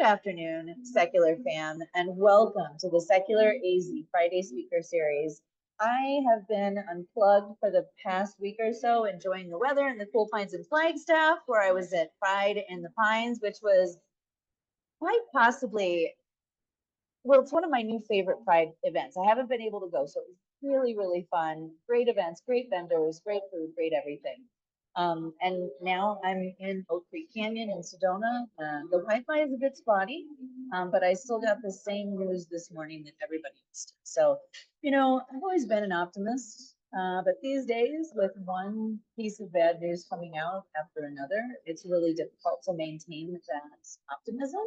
afternoon, Secular fam, and welcome to the Secular AZ Friday Speaker Series. I have been unplugged for the past week or so, enjoying the weather in the Cool Pines and Flagstaff, where I was at Pride in the Pines, which was quite possibly, well, it's one of my new favorite Pride events. I haven't been able to go, so it was really, really fun. Great events, great vendors, great food, great everything. And now I'm in Oak Creek Canyon in Sedona. The Wi-Fi is a bit spotty, but I still got the same news this morning that everybody else did. So, I've always been an optimist, but these days, with one piece of bad news coming out after another, it's really difficult to maintain that optimism.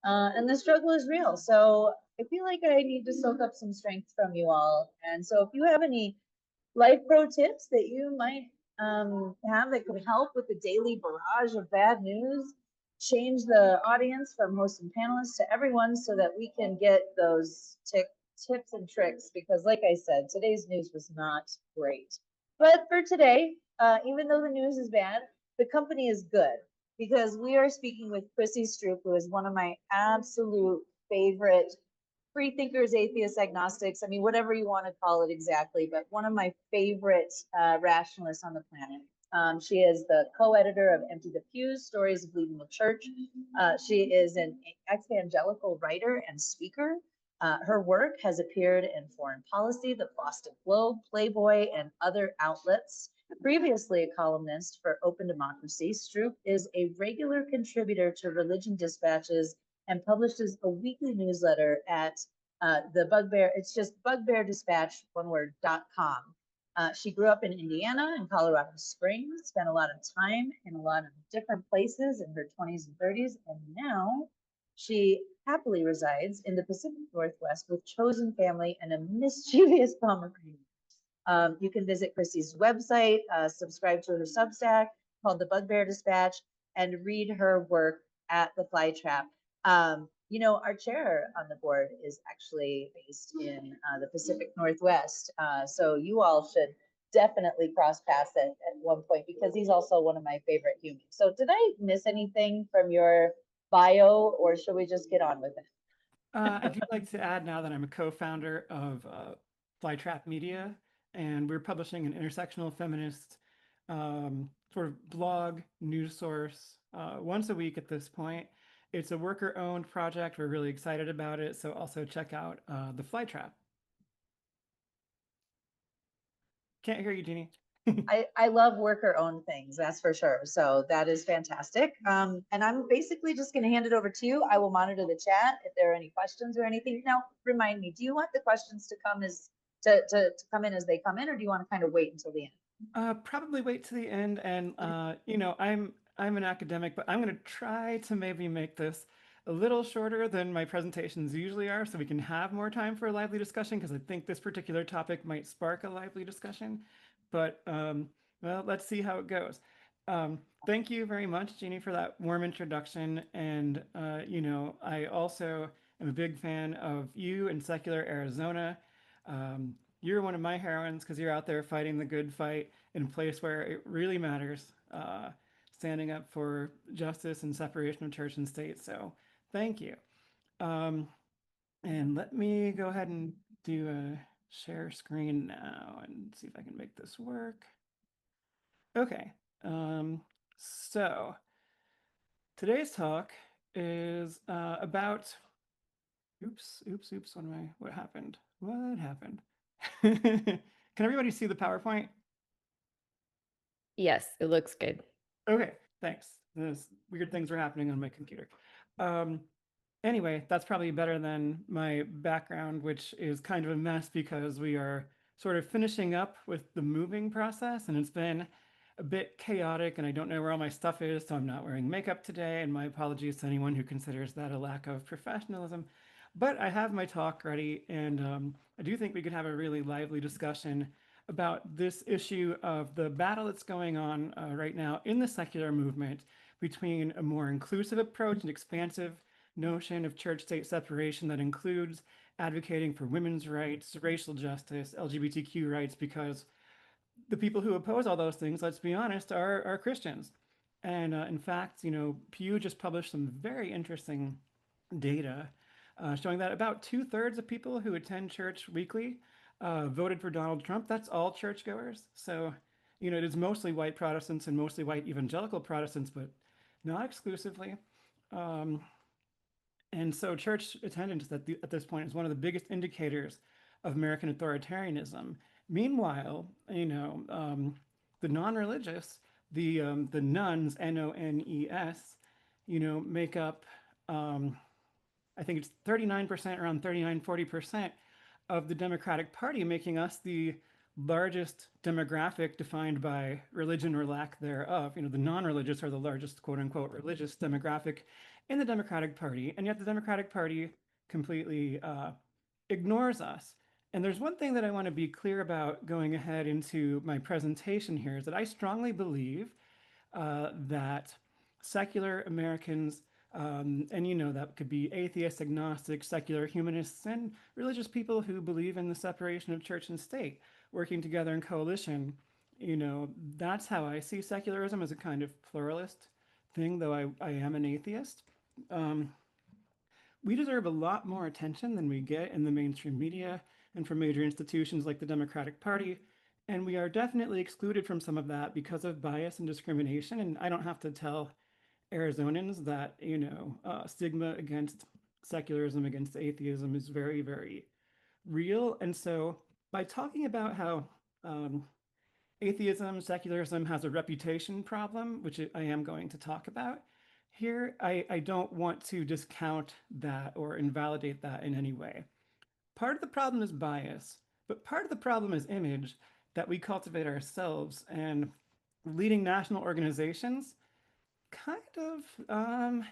And the struggle is real. So I feel like I need to soak up some strength from you all. And so if you have any life pro tips that you might have that could help with the daily barrage of bad news, change the audience from hosts and panelists to everyone so that we can get those tips and tricks, because like I said, today's news was not great. But for today, even though the news is bad, the company is good, because we are speaking with Chrissy Stroop, who is one of my absolute favorite free thinkers, atheists, agnostics, I mean, whatever you want to call it exactly, but one of my favorite rationalists on the planet. She is the co-editor of Empty the Pews, Stories of Leaving the Church. She is an evangelical writer and speaker. Her work has appeared in Foreign Policy, The Boston Globe, Playboy, and other outlets. Previously a columnist for Open Democracy, Stroop is a regular contributor to Religion Dispatches and publishes a weekly newsletter at the Bugbear. It's just bugbeardispatch, one word.com. She grew up in Indiana and Colorado Springs, spent a lot of time in a lot of different places in her 20s and 30s, and now she happily resides in the Pacific Northwest with chosen family and a mischievous Pomeranian. You can visit Chrissy's website, subscribe to her Substack called The Bugbear Dispatch, and read her work at the Fly Trap. Our chair on the board is actually based in the Pacific Northwest. So you all should definitely cross paths at one point, because he's also one of my favorite humans. So did I miss anything from your bio, or should we just get on with it? I'd like to add now that I'm a co-founder of Flytrap Media, and we're publishing an intersectional feminist sort of blog news source once a week at this point. It's a worker-owned project. We're really excited about it. So also check out the Flytrap. Can't hear you, Jeannie. I love worker owned things, that's for sure. So that is fantastic. And I'm basically just going to hand it over to you. I will monitor the chat if there are any questions or anything. Now, remind me, do you want the questions to come to come in as they come in, or do you want to kind of wait until the end? Probably wait to the end. And I'm an academic, but I'm going to try to maybe make this a little shorter than my presentations usually are, so we can have more time for a lively discussion, because I think this particular topic might spark a lively discussion. But well, let's see how it goes. Thank you very much, Jeannie, for that warm introduction. And I also am a big fan of you and secular Arizona. You're one of my heroines because you're out there fighting the good fight in a place where it really matters, standing up for justice and separation of church and state. So thank you. Um, and let me go ahead and do a share screen now and see if I can make this work. Okay. So today's talk is about, oops, what happened? What happened? Can everybody see the PowerPoint? Yes, it looks good. Okay, thanks. There's weird things are happening on my computer. Anyway, that's probably better than my background, which is kind of a mess because we are sort of finishing up with the moving process, and it's been a bit chaotic, and I don't know where all my stuff is, so I'm not wearing makeup today, and my apologies to anyone who considers that a lack of professionalism. But I have my talk ready, and I do think we could have a really lively discussion about this issue of the battle that's going on right now in the secular movement between a more inclusive approach and expansive notion of church-state separation that includes advocating for women's rights, racial justice, LGBTQ rights, because the people who oppose all those things, let's be honest, are Christians. And in fact, Pew just published some very interesting data showing that about two-thirds of people who attend church weekly voted for Donald Trump. That's all churchgoers. So, it is mostly white Protestants and mostly white evangelical Protestants, but not exclusively. Um, and so church attendance at this point is one of the biggest indicators of American authoritarianism. Meanwhile, the non-religious, the nuns, NONES, make up, I think it's 39%, around 39, 40% of the Democratic Party, making us the largest demographic defined by religion or lack thereof. The non-religious are the largest quote unquote religious demographic in the Democratic Party, and yet the Democratic Party completely ignores us. And there's one thing that I want to be clear about going ahead into my presentation here is that I strongly believe that secular Americans, and that could be atheists, agnostics, secular humanists, and religious people who believe in the separation of church and state, working together in coalition. That's how I see secularism, as a kind of pluralist thing, though I am an atheist. Um, we deserve a lot more attention than we get in the mainstream media and from major institutions like the Democratic Party. And we are definitely excluded from some of that because of bias and discrimination. And I don't have to tell Arizonans that, stigma against secularism, against atheism is very, very real. And so by talking about how um, atheism, secularism has a reputation problem, which I am going to talk about here, I don't want to discount that or invalidate that in any way. Part of the problem is bias, but part of the problem is image that we cultivate ourselves. And leading national organizations kind of,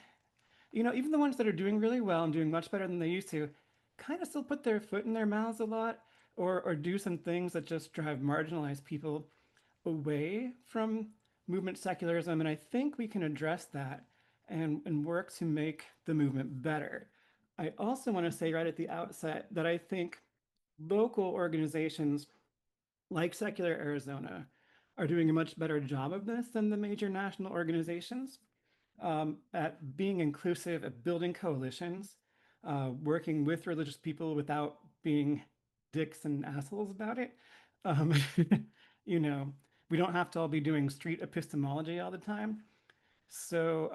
even the ones that are doing really well and doing much better than they used to, kind of still put their foot in their mouths a lot, or do some things that just drive marginalized people away from movement secularism. And I think we can address that and work to make the movement better. I also want to say right at the outset that I think local organizations like Secular Arizona are doing a much better job of this than the major national organizations, at being inclusive, at building coalitions, working with religious people without being dicks and assholes about it. Um, you know, we don't have to all be doing street epistemology all the time. So,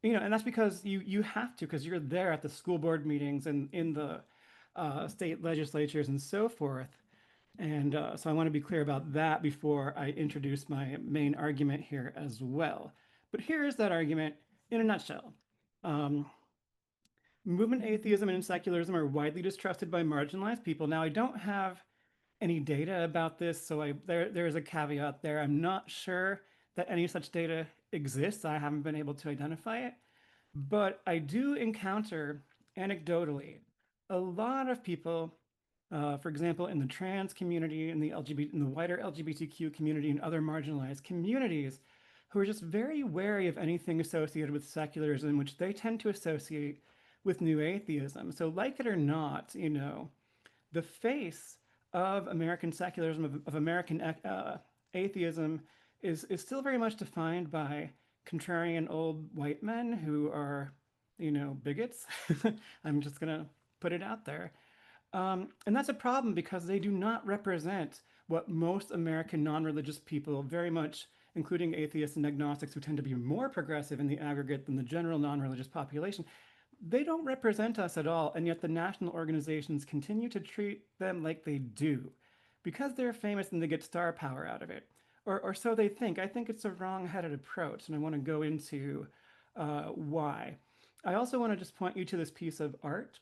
and that's because you have to, because you're there at the school board meetings and in the state legislatures and so forth. And so I want to be clear about that before I introduce my main argument here as well. But here is that argument in a nutshell. Um, Movement atheism and secularism are widely distrusted by marginalized people. Now, I don't have any data about this, so there is a caveat there. I'm not sure that any such data exists. I haven't been able to identify it. But I do encounter anecdotally a lot of people, for example, in the trans community, in the wider LGBTQ community, and other marginalized communities, who are just very wary of anything associated with secularism, which they tend to associate with new atheism. So, like it or not, the face of American secularism, of American atheism, is still very much defined by contrarian old white men who are, bigots. I'm just going to put it out there. And that's a problem because they do not represent what most American non-religious people, very much including atheists and agnostics who tend to be more progressive in the aggregate than the general non-religious population, they don't represent us at all. And yet the national organizations continue to treat them like they do because they're famous and they get star power out of it. Or so they think. I think it's a wrong-headed approach, and I want to go into why. I also want to just point you to this piece of art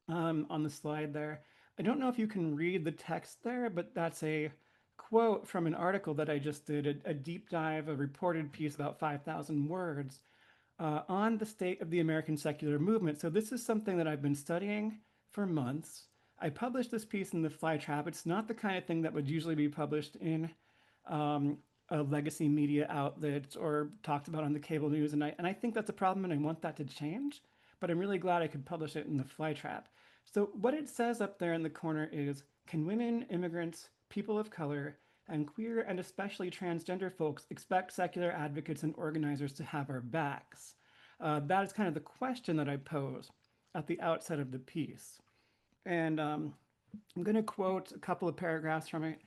on the slide there. I don't know if you can read the text there, but that's a quote from an article that I just did, a deep dive, a reported piece, about 5,000 words, on the state of the American secular movement. So this is something that I've been studying for months. I published this piece in the Flytrap. It's not the kind of thing that would usually be published in a legacy media outlet or talked about on the cable news. And I think that's a problem, and I want that to change. But I'm really glad I could publish it in the Flytrap. So what it says up there in the corner is, can women, immigrants, people of color, and queer and especially transgender folks expect secular advocates and organizers to have our backs? That is kind of the question that I pose at the outset of the piece. And I'm going to quote a couple of paragraphs from it.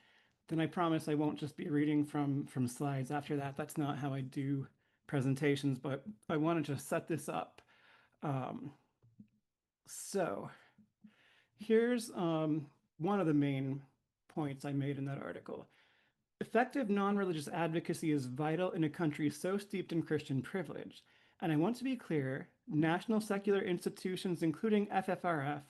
Then I promise I won't just be reading from slides after that. That's not how I do presentations, but I wanted to set this up. Um, so here's one of the main points I made in that article. Effective non-religious advocacy is vital in a country so steeped in Christian privilege. And I want to be clear, national secular institutions, including FFRF,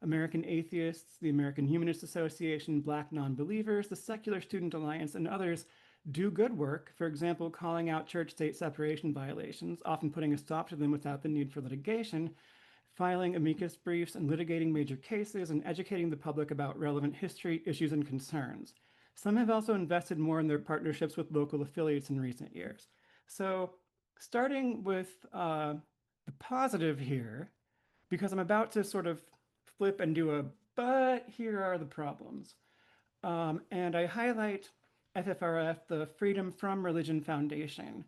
American Atheists, the American Humanist Association, Black Nonbelievers, the Secular Student Alliance, and others do good work, for example, calling out church-state separation violations, often putting a stop to them without the need for litigation, filing amicus briefs and litigating major cases, and educating the public about relevant history, issues, and concerns. Some have also invested more in their partnerships with local affiliates in recent years. So, starting with the positive here, because I'm about to sort of flip and do a but here are the problems. And I highlight FFRF, the Freedom from Religion Foundation,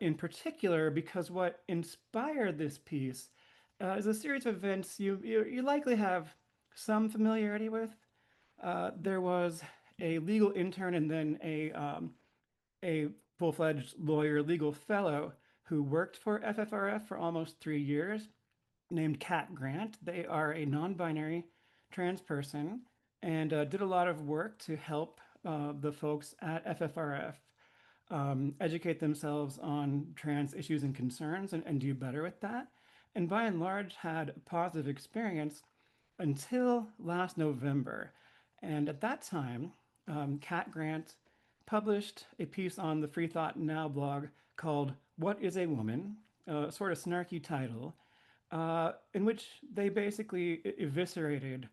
in particular, because what inspired this piece is a series of events you likely have some familiarity with. There was a legal intern and then a full-fledged lawyer, legal fellow who worked for FFRF for almost 3 years, named Kat Grant. They are a non-binary trans person and did a lot of work to help the folks at FFRF educate themselves on trans issues and concerns and do better with that. And by and large, had a positive experience until last November. And at that time, Kat Grant published a piece on the Free Thought Now blog called What is a Woman? A sort of snarky title, in which they basically eviscerated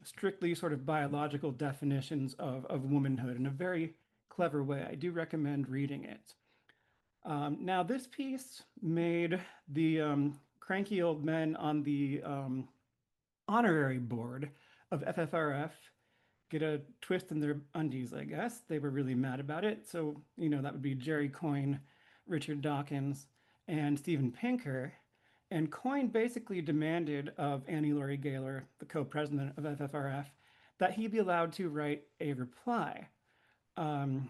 strictly sort of biological definitions of womanhood in a very clever way. I do recommend reading it. Now, this piece made the cranky old men on the honorary board of FFRF get a twist in their undies, I guess. They were really mad about it. So, that would be Jerry Coyne, Richard Dawkins, and Steven Pinker. And Coyne basically demanded of Annie Laurie Gaylor, the co-president of FFRF, that he be allowed to write a reply. And,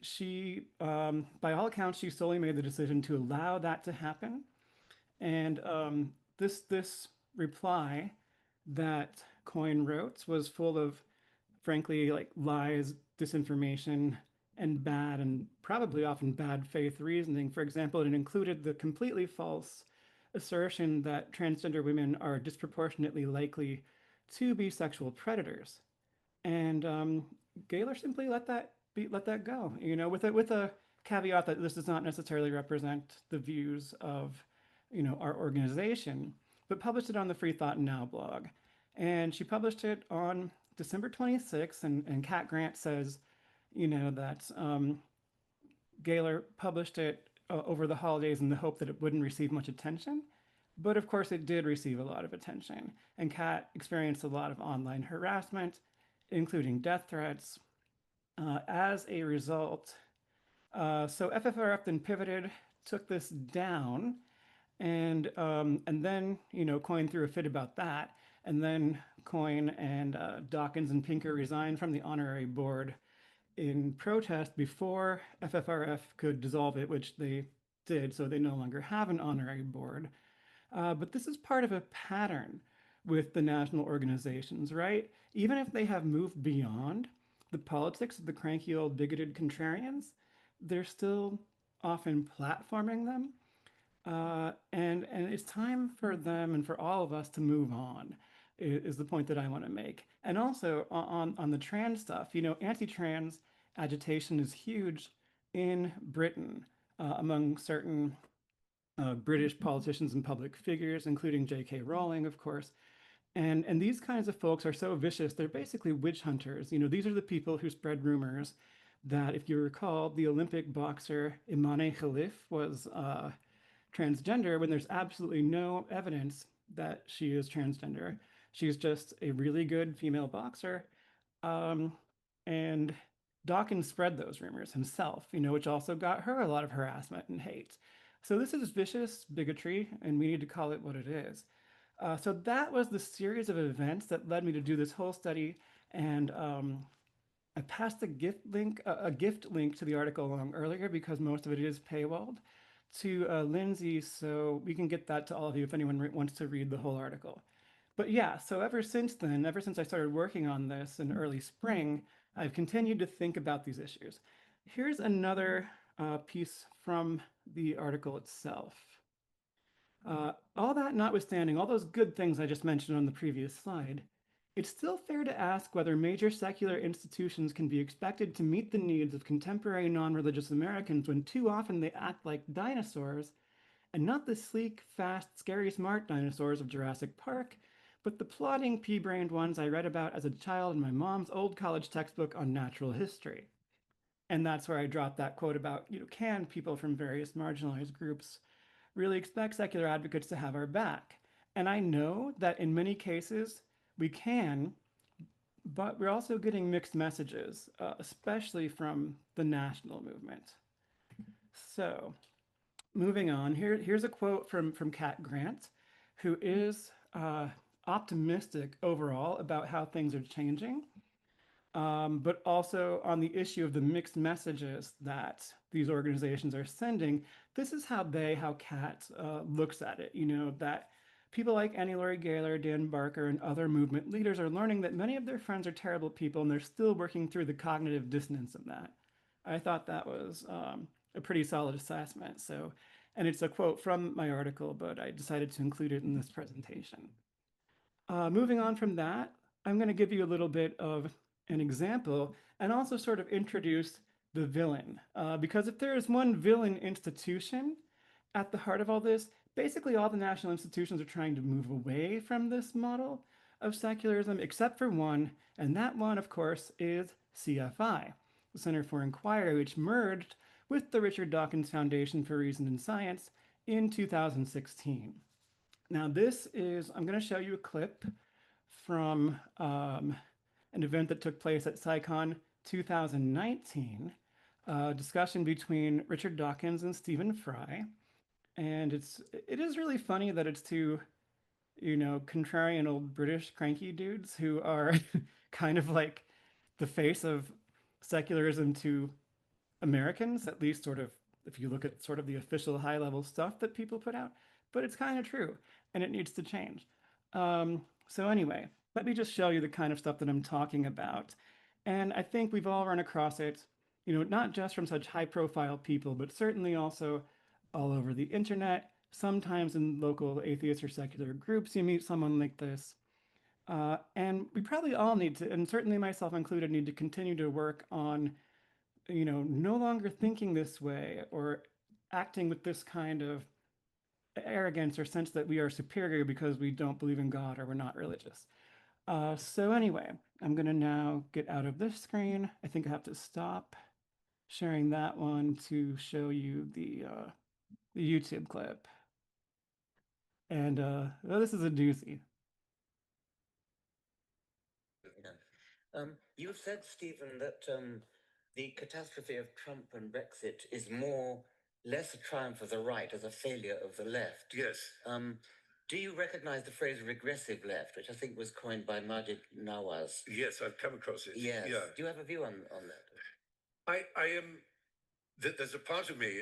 she, by all accounts, she solely made the decision to allow that to happen. And this reply that Coyne wrote was full of, frankly, like lies, disinformation, and bad and probably often bad faith reasoning. For example, it included the completely false assertion that transgender women are disproportionately likely to be sexual predators. And Gaylor simply let that go, with a caveat that this does not necessarily represent the views of, our organization, but published it on the Free Thought Now blog. And she published it on December 26th, and Kat Grant says, that Gaylor published it over the holidays in the hope that it wouldn't receive much attention. But of course, it did receive a lot of attention. And Kat experienced a lot of online harassment, including death threats, as a result. So FFRF then pivoted, took this down, and then Coyne threw a fit about that, and then Coyne and Dawkins and Pinker resigned from the honorary board in protest before FFRF could dissolve it, which they did, so they no longer have an honorary board. But this is part of a pattern with the national organizations, right? Even if they have moved beyond the politics of the cranky old bigoted contrarians, they're still often platforming them. And it's time for them and for all of us to move on, is the point that I want to make. And also on the trans stuff, anti-trans agitation is huge in Britain among certain British politicians and public figures, including J.K. Rowling, of course. And these kinds of folks are so vicious, they're basically witch hunters. These are the people who spread rumors that, if you recall, the Olympic boxer Imane Khalif was transgender when there's absolutely no evidence that she is transgender. She's just a really good female boxer. And Dawkins spread those rumors himself, which also got her a lot of harassment and hate. So this is vicious bigotry, and we need to call it what it is. So that was the series of events that led me to do this whole study, and I passed a gift link to the article along earlier because most of it is paywalled to Lindsay, so we can get that to all of you if anyone wants to read the whole article. But yeah, so ever since then, ever since I started working on this in early spring, I've continued to think about these issues. Here's another piece from the article itself. All that notwithstanding, all those good things I just mentioned on the previous slide, it's still fair to ask whether major secular institutions can be expected to meet the needs of contemporary non-religious Americans when too often they act like dinosaurs, and not the sleek, fast, scary, smart dinosaurs of Jurassic Park, but the plodding, pea-brained ones I read about as a child in my mom's old college textbook on natural history. And that's where I dropped that quote about, can people from various marginalized groups really expect secular advocates to have our back? And I know that in many cases we can, but we're also getting mixed messages, especially from the national movement. So, moving on, here's a quote from Kat Grant, who is optimistic overall about how things are changing, but also on the issue of the mixed messages that these organizations are sending. This is how Kat looks at it. That people like Annie Laurie Gaylor, Dan Barker, and other movement leaders are learning that many of their friends are terrible people, and they're still working through the cognitive dissonance of that. I thought that was a pretty solid assessment. So, and it's a quote from my article, but I decided to include it in this presentation. Moving on from that, I'm going to give you a little bit of an example and also sort of introduce the villain. Because if there is one villain institution at the heart of all this, basically all the national institutions are trying to move away from this model of secularism, except for one, and that one, of course, is CFI, the Center for Inquiry, which merged with the Richard Dawkins Foundation for Reason and Science in 2016. Now, I'm going to show you a clip from an event that took place at SciCon 2019, a discussion between Richard Dawkins and Stephen Fry. And it is really funny that it's two, contrarian old British cranky dudes who are kind of like the face of secularism to Americans, at least sort of if you look at sort of the official high level stuff that people put out. But it's kind of true, and it needs to change. So anyway, let me just show you the kind of stuff that I'm talking about. And I think we've all run across it, not just from such high profile people, but certainly also all over the internet. Sometimes in local atheist or secular groups, you meet someone like this. And we probably all need to, and certainly myself included, need to continue to work on no longer thinking this way or acting with this kind of arrogance or sense that we are superior because we don't believe in God or we're not religious. So anyway, I'm going to now get out of this screen. I think I have to stop sharing that one to show you the YouTube clip. And oh, this is a doozy. You've said, Stephen, that the catastrophe of Trump and Brexit is less a triumph of the right as a failure of the left. Yes. Do you recognize the phrase regressive left, which I think was coined by Majid Nawaz? Yes, I've come across it. Yes. Yeah. Do you have a view on that? I am. There's a part of me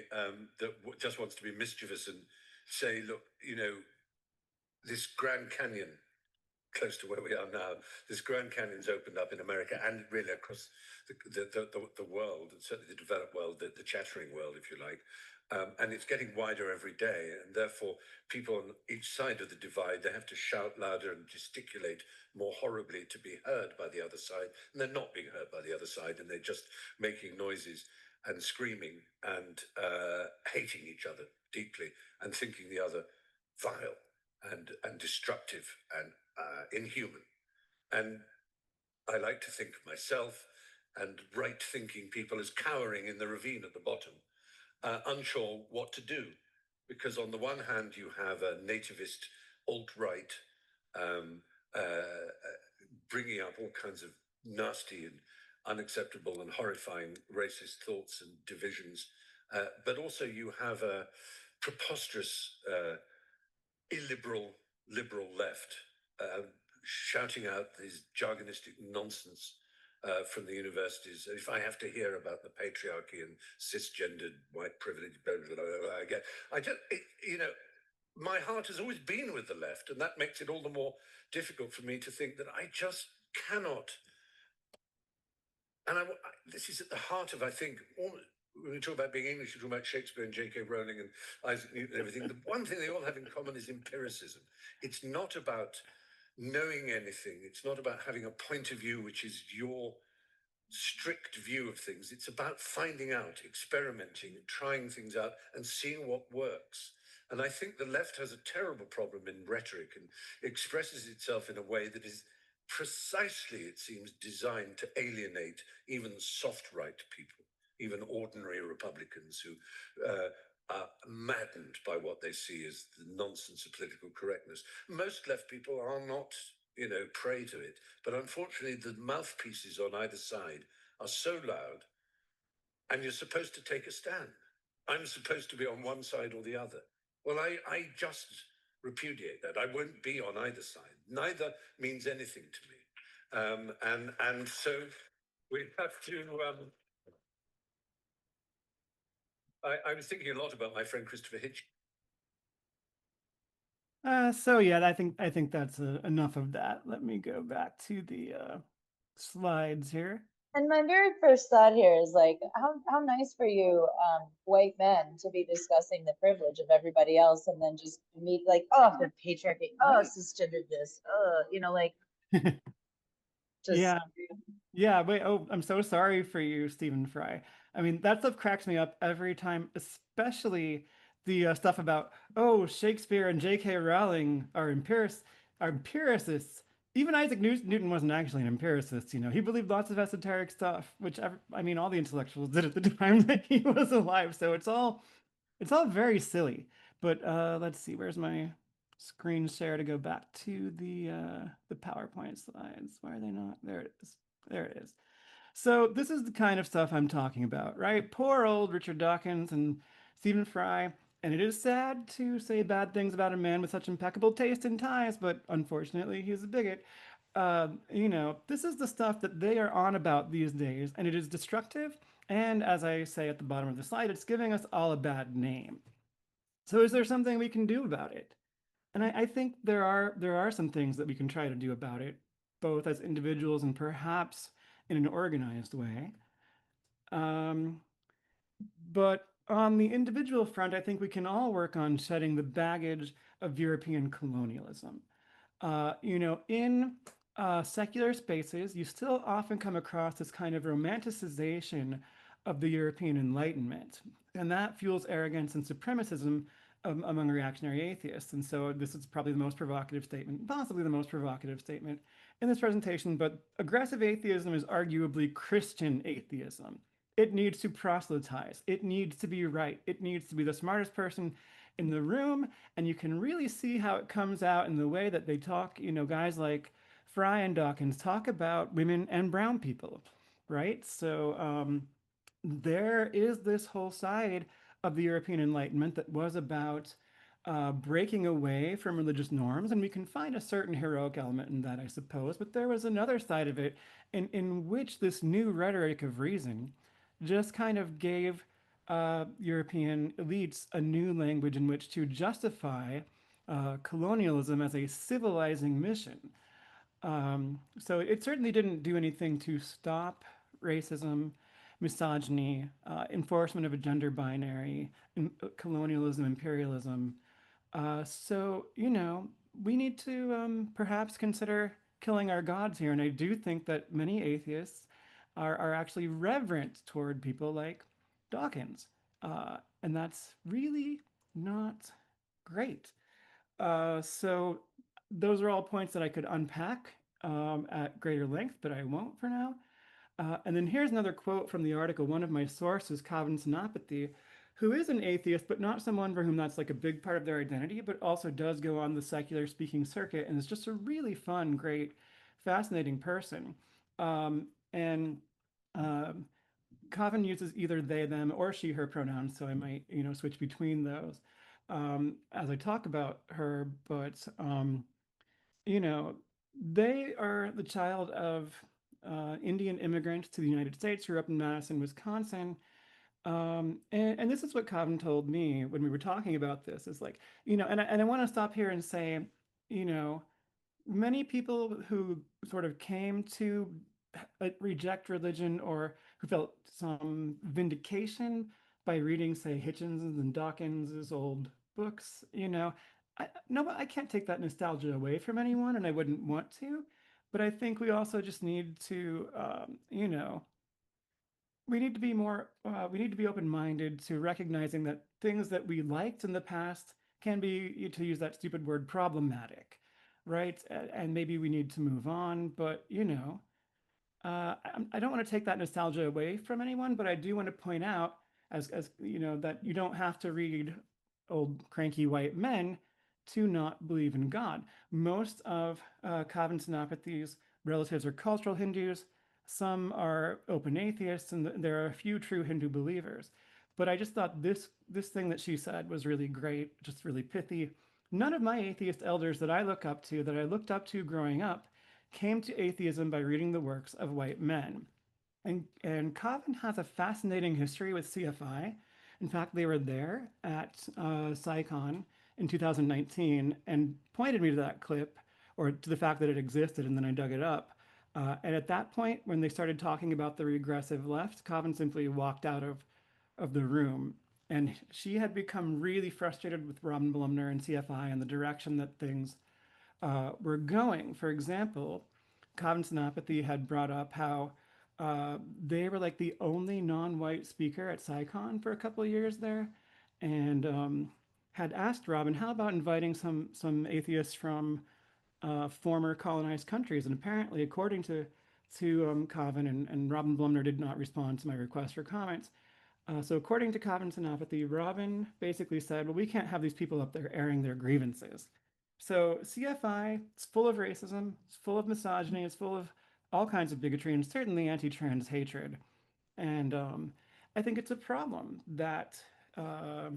that just wants to be mischievous and say, look, this Grand Canyon close to where we are now, this Grand Canyon's opened up in America and really across the world, and certainly the developed world, the chattering world, if you like. And it's getting wider every day, and therefore people on each side of the divide, they have to shout louder and gesticulate more horribly to be heard by the other side, and they're not being heard by the other side, and they're just making noises and screaming and hating each other deeply and thinking the other vile and destructive and inhuman. And I like to think of myself and right-thinking people as cowering in the ravine at the bottom, unsure what to do. Because on the one hand, you have a nativist alt-right bringing up all kinds of nasty and unacceptable and horrifying racist thoughts and divisions, but also you have a preposterous illiberal liberal left shouting out this jargonistic nonsense from the universities. If I have to hear about the patriarchy and cisgendered white privilege, blah, blah, blah, blah, again, my heart has always been with the left, and that makes it all the more difficult for me to think that I just cannot. And this is at the heart of, I think, when we talk about being English, we talk about Shakespeare and J.K. Rowling and Isaac Newton and everything. The one thing they all have in common is empiricism. It's not about knowing anything. It's not about having a point of view which is your strict view of things. It's about finding out, experimenting, trying things out, and seeing what works. And I think the left has a terrible problem in rhetoric and expresses itself in a way that is precisely, it seems, designed to alienate even soft right people, even ordinary Republicans who are maddened by what they see as the nonsense of political correctness. Most left people are not, prey to it. But unfortunately, the mouthpieces on either side are so loud, and you're supposed to take a stand. I'm supposed to be on one side or the other. Well, I just repudiate that. I won't be on either side. Neither means anything to me. And so we have to... I was thinking a lot about my friend Christopher Hitchens. So yeah, I think that's enough of that. Let me go back to the slides here. And my very first thought here is like, how nice for you, white men, to be discussing the privilege of everybody else, and then just meet like, oh, the patriarchy, oh, cisgendered this, just Yeah. Yeah, wait, oh, I'm so sorry for you, Stephen Fry. I mean, that stuff cracks me up every time, especially the stuff about, oh, Shakespeare and J.K. Rowling are empiricists. Even Isaac Newton wasn't actually an empiricist, he believed lots of esoteric stuff, which all the intellectuals did at the time that he was alive. So it's all very silly. But let's see, where's my screen share to go back to the PowerPoint slides? Why are they not? There it is. There it is. So this is the kind of stuff I'm talking about, right? Poor old Richard Dawkins and Stephen Fry. And it is sad to say bad things about a man with such impeccable taste in ties, but unfortunately he's a bigot. This is the stuff that they are on about these days, and it is destructive. And as I say at the bottom of the slide, it's giving us all a bad name. So is there something we can do about it? And I think there are some things that we can try to do about it, both as individuals and perhaps in an organized way. But on the individual front, I think we can all work on shedding the baggage of European colonialism. In secular spaces, you still often come across this kind of romanticization of the European Enlightenment, and that fuels arrogance and supremacism among reactionary atheists. And so this is probably the most provocative statement, possibly the most provocative statement in this presentation, but aggressive atheism is arguably Christian atheism. It needs to proselytize. It needs to be right. It needs to be the smartest person in the room. And you can really see how it comes out in the way that they talk, guys like Fry and Dawkins talk about women and brown people, right? So there is this whole side of the European Enlightenment that was about breaking away from religious norms, and we can find a certain heroic element in that, I suppose. But there was another side of it in which this new rhetoric of reason just kind of gave European elites a new language in which to justify colonialism as a civilizing mission. So it certainly didn't do anything to stop racism, misogyny, enforcement of a gender binary, colonialism, imperialism. We need to perhaps consider killing our gods here. And I do think that many atheists are actually reverent toward people like Dawkins. And that's really not great. So those are all points that I could unpack at greater length, but I won't for now. And then here's another quote from the article. One of my sources, Calvin Sinopathy, who is an atheist, but not someone for whom that's like a big part of their identity, but also does go on the secular speaking circuit and is just a really fun, great, fascinating person. And Calvin uses either they, them, or she, her pronouns, so I might, switch between those as I talk about her. But, you know, they are the child of Indian immigrants to the United States, grew up in Madison, Wisconsin. And this is what Calvin told me when we were talking about this is like, and I want to stop here and say, you know, many people who sort of came to reject religion or who felt some vindication by reading, say, Hitchens and Dawkins's old books, no, I can't take that nostalgia away from anyone, and I wouldn't want to. But I think we also just need to, we need to be more, we need to be open-minded to recognizing that things that we liked in the past can be, to use that stupid word, problematic, right? And maybe we need to move on, but I don't want to take that nostalgia away from anyone, but I do want to point out, as that you don't have to read old cranky white men to not believe in God. Most of Calvin Synopathy's relatives are cultural Hindus. Some are open atheists, and there are a few true Hindu believers. But I just thought this thing that she said was really great, just really pithy. None of my atheist elders that I look up to, that I looked up to growing up, came to atheism by reading the works of white men. And Calvin has a fascinating history with CFI. In fact, they were there at SciCon in 2019 and pointed me to that clip, or to the fact that it existed, and then I dug it up. And at that point, when they started talking about the regressive left, Calvin simply walked out of the room. And she had become really frustrated with Robin Blumner and CFI and the direction that things were going. For example, Calvin Synopathy had brought up how they were like the only non-white speaker at SciCon for a couple of years there, and had asked Robin, "How about inviting some atheists from former colonized countries?" And apparently, according to Calvin, and Robin Blumner did not respond to my request for comments. So according to Calvin Synopathy, Robin basically said, well, we can't have these people up there airing their grievances. So CFI is full of racism, it's full of misogyny, it's full of all kinds of bigotry, and certainly anti-trans hatred. And I think it's a problem that uh,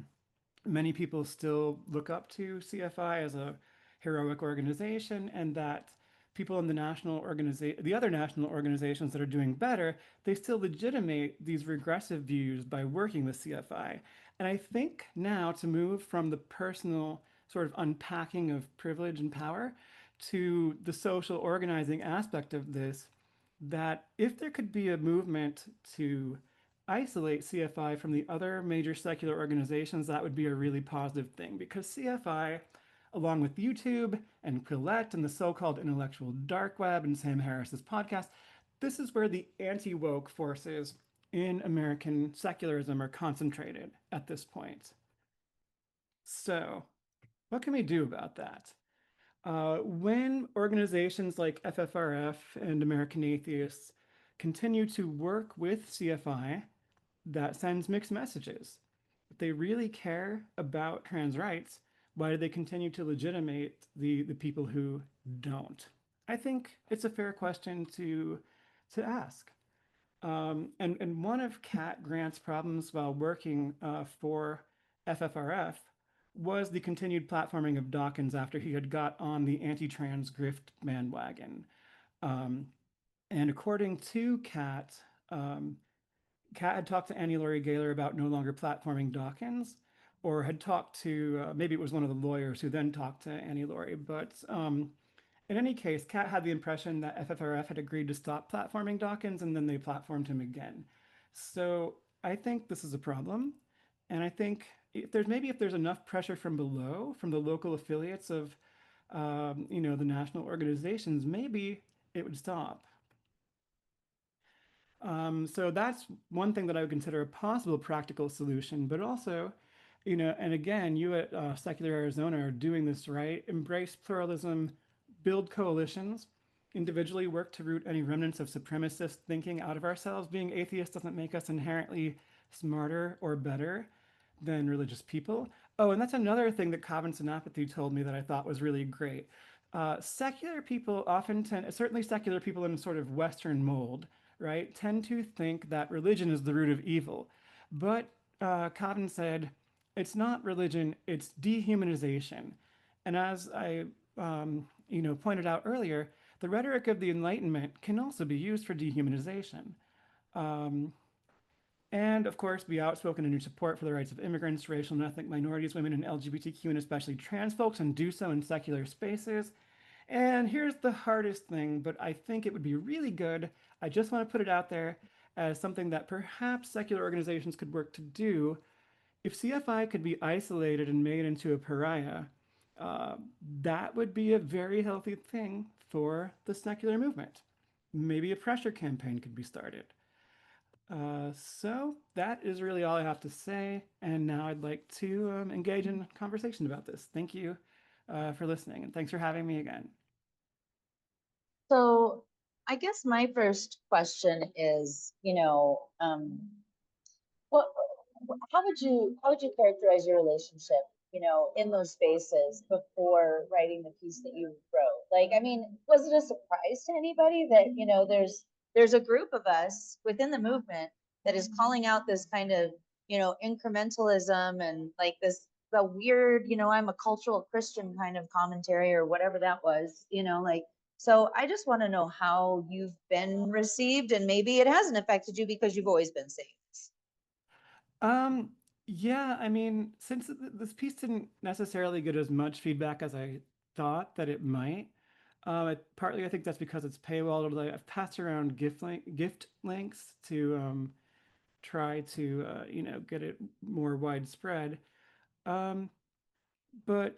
many people still look up to CFI as a heroic organization, and that people in the other national organizations that are doing better, they still legitimate these regressive views by working with CFI. And I think now to move from the personal sort of unpacking of privilege and power to the social organizing aspect of this, that if there could be a movement to isolate CFI from the other major secular organizations, that would be a really positive thing, because CFI, along with YouTube and Quillette and the so-called intellectual dark web and Sam Harris's podcast, this is where the anti-woke forces in American secularism are concentrated at this point. So, what can we do about that? When organizations like FFRF and American Atheists continue to work with CFI, that sends mixed messages. If they really care about trans rights, why do they continue to legitimate the people who don't? I think it's a fair question to ask. And one of Kat Grant's problems while working for FFRF was the continued platforming of Dawkins after he had got on the anti-trans grift bandwagon. And according to Kat, Kat had talked to Annie Laurie Gaylor about no longer platforming Dawkins, or had talked to, maybe it was one of the lawyers who then talked to Annie Laurie. But in any case, Kat had the impression that FFRF had agreed to stop platforming Dawkins, and then they platformed him again. So I think this is a problem. And I think if there's enough pressure from below, from the local affiliates of, the national organizations, maybe it would stop. So that's one thing that I would consider a possible practical solution, but also, and again, you at Secular Arizona are doing this right. Embrace pluralism, build coalitions, individually work to root any remnants of supremacist thinking out of ourselves. Being atheist doesn't make us inherently smarter or better than religious people. Oh, and that's another thing that Calvin Synopathy told me that I thought was really great. Secular people often tend, certainly secular people in sort of Western mold, right, tend to think that religion is the root of evil. But Cotton said, it's not religion, it's dehumanization. And as I, pointed out earlier, the rhetoric of the Enlightenment can also be used for dehumanization. Um, and of course, be outspoken in your support for the rights of immigrants, racial and ethnic minorities, women, and LGBTQ, and especially trans folks, and do so in secular spaces. And here's the hardest thing, but I think it would be really good. I just want to put it out there as something that perhaps secular organizations could work to do. If CFI could be isolated and made into a pariah, uh, that would be a very healthy thing for the secular movement. Maybe a pressure campaign could be started. So that is really all I have to say. And now I'd like to engage in conversation about this. Thank you for listening, and thanks for having me again. So I guess my first question is, what, how would you characterize your relationship, in those spaces before writing the piece that you wrote? Like, I mean, was it a surprise to anybody that, there's a group of us within the movement that is calling out this kind of, incrementalism and like this the weird, I'm a cultural Christian kind of commentary or whatever that was, like so I just want to know how you've been received, and maybe it hasn't affected you because you've always been saying this. Um, yeah, I mean, since this piece didn't necessarily get as much feedback as I thought that it might, partly I think that's because it's paywalled. I've passed around gift links to try to get it more widespread. Um, but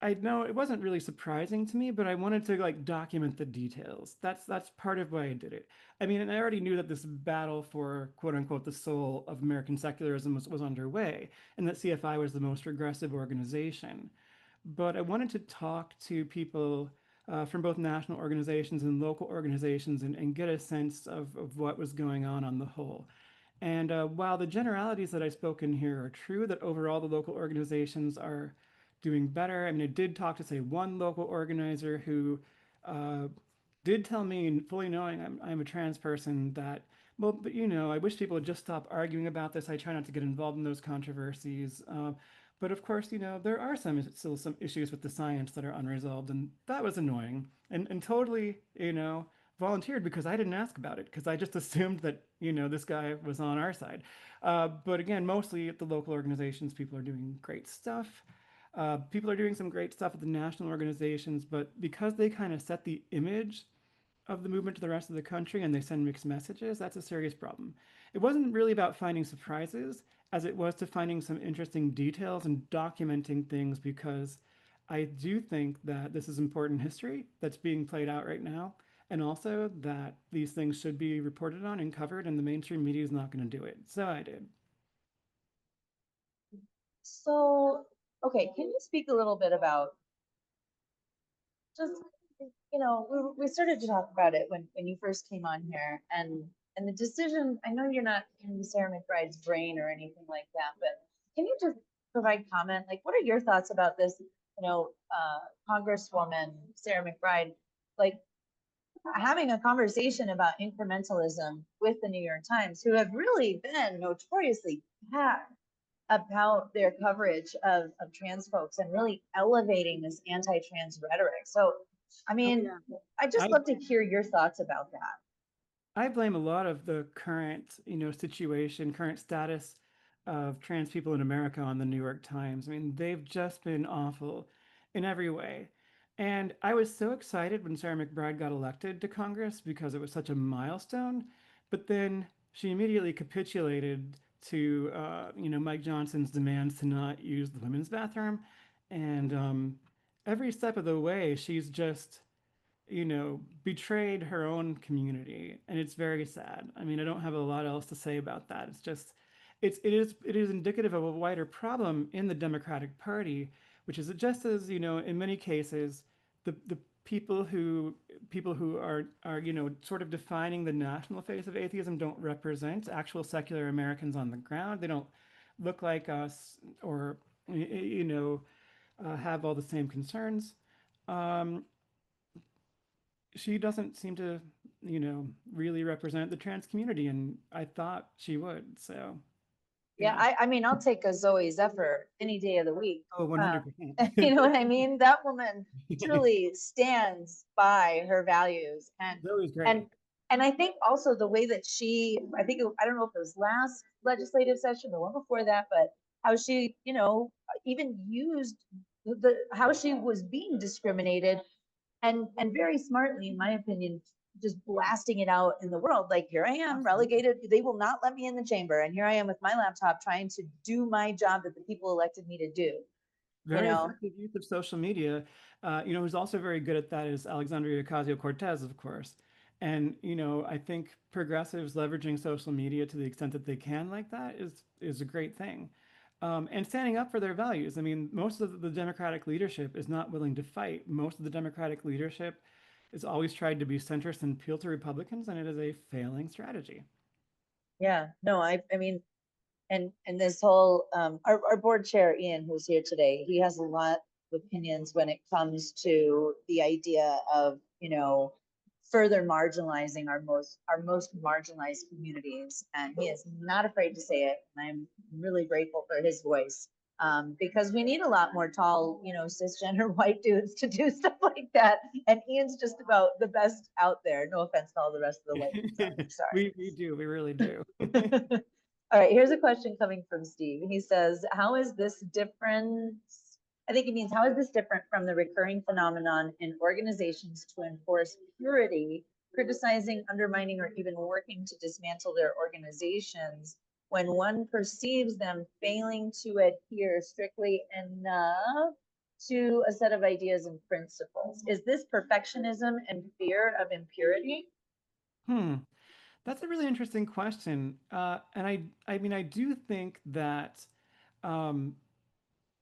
I know it wasn't really surprising to me, but I wanted to like document the details. That's part of why I did it. I mean, and I already knew that this battle for quote unquote the soul of American secularism was underway, and that CFI was the most progressive organization. But I wanted to talk to people from both national organizations and local organizations, and get a sense of what was going on the whole. And while the generalities that I spoke in here are true, that overall the local organizations are doing better. I mean, I did talk to, say, one local organizer who uh, did tell me, fully knowing I'm a trans person, that, well, but I wish people would just stop arguing about this. I try not to get involved in those controversies. But of course, there are still some issues with the science that are unresolved, and that was annoying. And totally, volunteered because I didn't ask about it because I just assumed that this guy was on our side. But again, mostly at the local organizations, people are doing great stuff. People are doing some great stuff at the national organizations, but because they kind of set the image of the movement to the rest of the country and they send mixed messages, that's a serious problem. It wasn't really about finding surprises as it was to finding some interesting details and documenting things, because I do think that this is important history that's being played out right now, and also that these things should be reported on and covered, and the mainstream media is not going to do it. So I did. So, okay, can you speak a little bit about just, we started to talk about it when you first came on here, and the decision. I know you're not in Sarah McBride's brain or anything like that, but can you just provide comment? Like, what are your thoughts about this? Congresswoman Sarah McBride, like having a conversation about incrementalism with the New York Times, who have really been notoriously bad about their coverage of trans folks and really elevating this anti-trans rhetoric. So, I mean, I just I love to hear your thoughts about that. I blame a lot of the current, situation, current status of trans people in America on the New York Times. I mean, they've just been awful in every way. And I was so excited when Sarah McBride got elected to Congress because it was such a milestone. But then she immediately capitulated to, Mike Johnson's demands to not use the women's bathroom. And every step of the way, she's just betrayed her own community, and it's very sad. I mean, I don't have a lot else to say about that. It's just, it is indicative of a wider problem in the Democratic Party, which is that just as in many cases, the people who are sort of defining the national face of atheism don't represent actual secular Americans on the ground. They don't look like us, or have all the same concerns. Um, she doesn't seem to really represent the trans community, and I thought she would. So, Yeah, I mean, I'll take a Zoe Zephyr any day of the week. Oh, 100%. You know what I mean? That woman truly stands by her values, That was great. and I think also the way that I think I don't know if it was last legislative session, the one before that, but how she, even used how she was being discriminated, and very smartly, in my opinion, just blasting it out in the world. Like, here I am relegated. They will not let me in the chamber. And here I am with my laptop trying to do my job that the people elected me to do. Very effective use of social media. Who's also very good at that is Alexandria Ocasio-Cortez, of course. And, I think progressives leveraging social media to the extent that they can like that is a great thing. And standing up for their values. I mean, most of the Democratic leadership is not willing to fight. Most of the Democratic leadership has always tried to be centrist and appeal to Republicans, and it is a failing strategy. Yeah, no, I mean, and this whole our board chair Ian, who's here today, he has a lot of opinions when it comes to the idea of further marginalizing our most marginalized communities, and he is not afraid to say it, and I'm really grateful for his voice, because we need a lot more tall cisgender white dudes to do stuff like that, and Ian's just about the best out there. No offense to all the rest of the white dudes. Sorry. We really do. All right, here's a question coming from Steve. He says, how is this different? I think he means, how is this different from the recurring phenomenon in organizations to enforce purity, criticizing, undermining, or even working to dismantle their organizations when one perceives them failing to adhere strictly enough to a set of ideas and principles? Is this perfectionism and fear of impurity? That's a really interesting question. And I mean, I do think that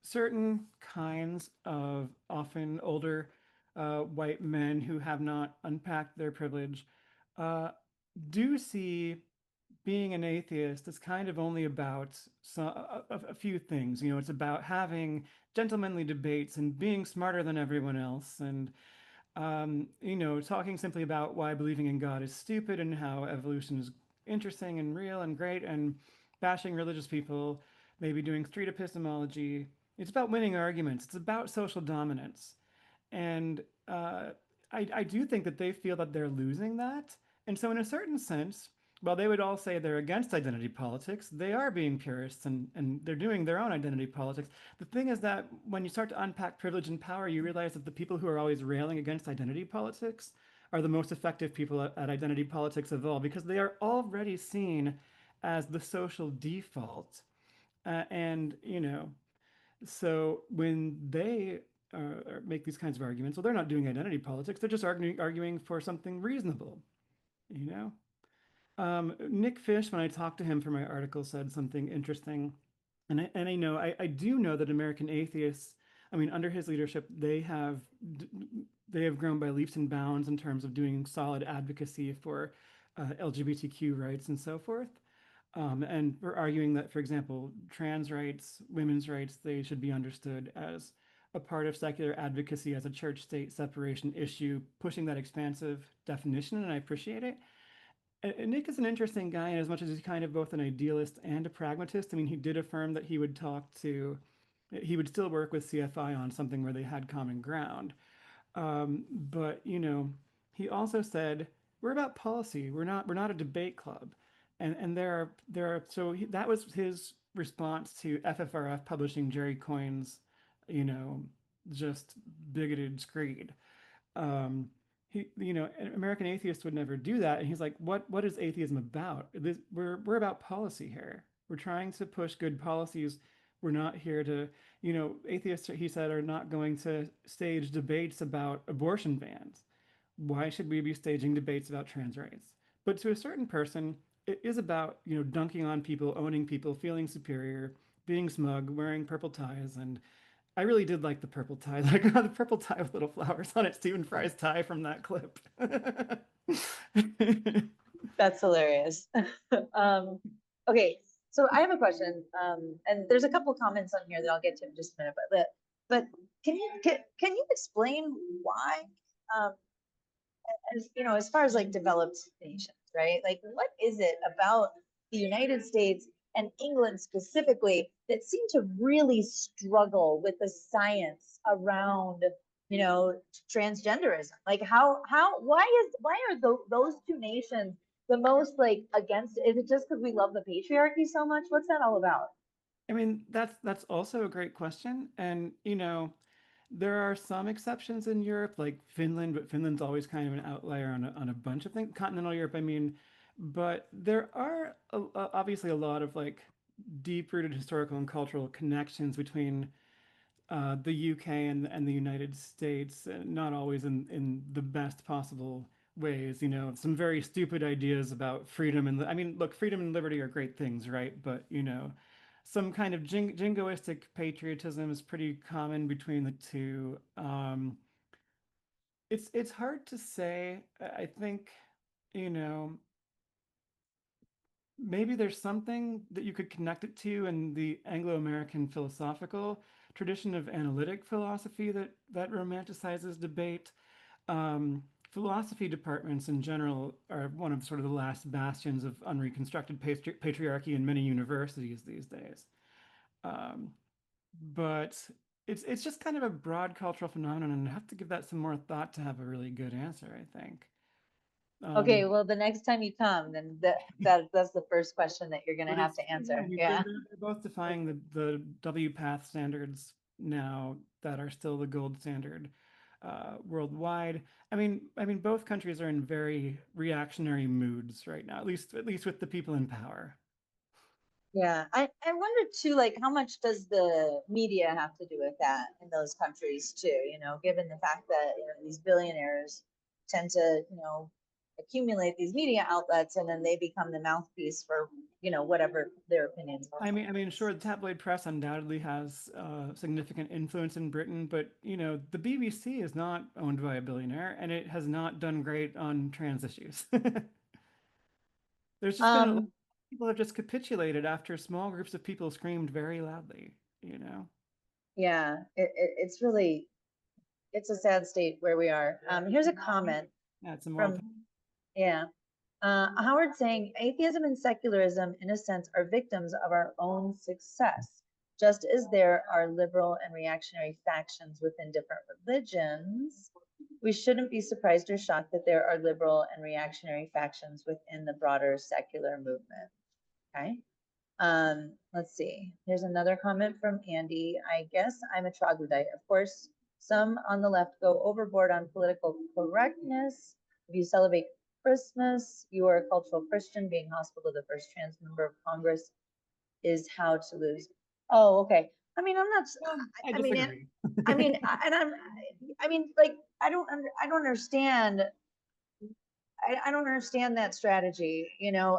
certain kinds of often older white men who have not unpacked their privilege do see being an atheist is kind of only about a few things. It's about having gentlemanly debates and being smarter than everyone else, and talking simply about why believing in God is stupid and how evolution is interesting and real and great, and bashing religious people, maybe doing street epistemology. It's about winning arguments. It's about social dominance. And I do think that they feel that they're losing that. And so, in a certain sense, while they would all say they're against identity politics, they are being purists, and they're doing their own identity politics. The thing is that when you start to unpack privilege and power, you realize that the people who are always railing against identity politics are the most effective people at identity politics of all, because they are already seen as the social default. So when they make these kinds of arguments, well, they're not doing identity politics. They're just arguing for something reasonable, you know? Nick Fish, when I talked to him for my article, said something interesting. And I do know that American atheists, I mean, under his leadership, they have grown by leaps and bounds in terms of doing solid advocacy for LGBTQ rights and so forth. And we're arguing that, for example, trans rights, women's rights, they should be understood as a part of secular advocacy as a church-state separation issue, pushing that expansive definition, and I appreciate it. And Nick is an interesting guy in as much as he's kind of both an idealist and a pragmatist. I mean, he did affirm that he would still work with CFI on something where they had common ground. But he also said, we're about policy. We're not a debate club. And that was his response to FFRF publishing Jerry Coyne's, just bigoted screed. An American atheist would never do that. And he's like, what is atheism about? We're about policy here. We're trying to push good policies. We're not here to, atheists, he said, are not going to stage debates about abortion bans. Why should we be staging debates about trans rights? But to a certain person, it is about, dunking on people, owning people, feeling superior, being smug, wearing purple ties. And I really did like the purple tie, like the purple tie with little flowers on it, Stephen Fry's tie from that clip. That's hilarious. Okay, so I have a question, and there's a couple comments on here that I'll get to in just a minute. But can you explain why as you know, as far as like developed nations, right? Like, what is it about the United States and England specifically that seem to really struggle with the science around, you know, transgenderism? Like, why are those two nations the most like against? Is it just because we love the patriarchy so much? What's that all about? I mean, that's also a great question. And, there are some exceptions in Europe, like Finland, but Finland's always kind of an outlier on a bunch of things. Continental Europe, I mean, but there are obviously a lot of like deep-rooted historical and cultural connections between the UK and the United States, not always in the best possible ways. Some very stupid ideas about freedom and I mean, look, freedom and liberty are great things, right? But some kind of jingoistic patriotism is pretty common between the two. It's hard to say. I think, you know, maybe there's something that you could connect it to in the Anglo-American philosophical tradition of analytic philosophy that romanticizes debate. Um, Philosophy departments in general are one of sort of the last bastions of unreconstructed patriarchy in many universities these days. Um, but it's just kind of a broad cultural phenomenon, and I have to give that some more thought to have a really good answer, I think. Okay, well, the next time you come, then that's the first question that you're gonna But have it's, to answer. I mean, Yeah. they're both defying the WPATH standards now that are still the gold standard worldwide. I mean, both countries are in very reactionary moods right now, at least with the people in power. Yeah, I wonder too, like how much does the media have to do with that in those countries too? You know, given the fact that these billionaires tend to accumulate these media outlets, and then they become the mouthpiece for whatever their opinions are. I mean, sure, the tabloid press undoubtedly has significant influence in Britain, but the BBC is not owned by a billionaire, and it has not done great on trans issues. There's just been a lot of Um, people have just capitulated after small groups of people screamed very loudly. yeah, it's really it's a sad state where we are. Here's a comment Yeah, it's a moral. from yeah. Howard saying atheism and secularism, in a sense, are victims of our own success. Just as there are liberal and reactionary factions within different religions, we shouldn't be surprised or shocked that there are liberal and reactionary factions within the broader secular movement. Okay. Let's see. Here's another comment from Andy. I guess I'm a troglodyte. Of course, some on the left go overboard on political correctness. If you celebrate Christmas, you are a cultural Christian. Being hostile to the first trans member of Congress is how to lose. Oh, okay. I mean, I'm not. I I mean, disagree. I mean, and I'm. I mean, like, I don't understand. I don't understand that strategy.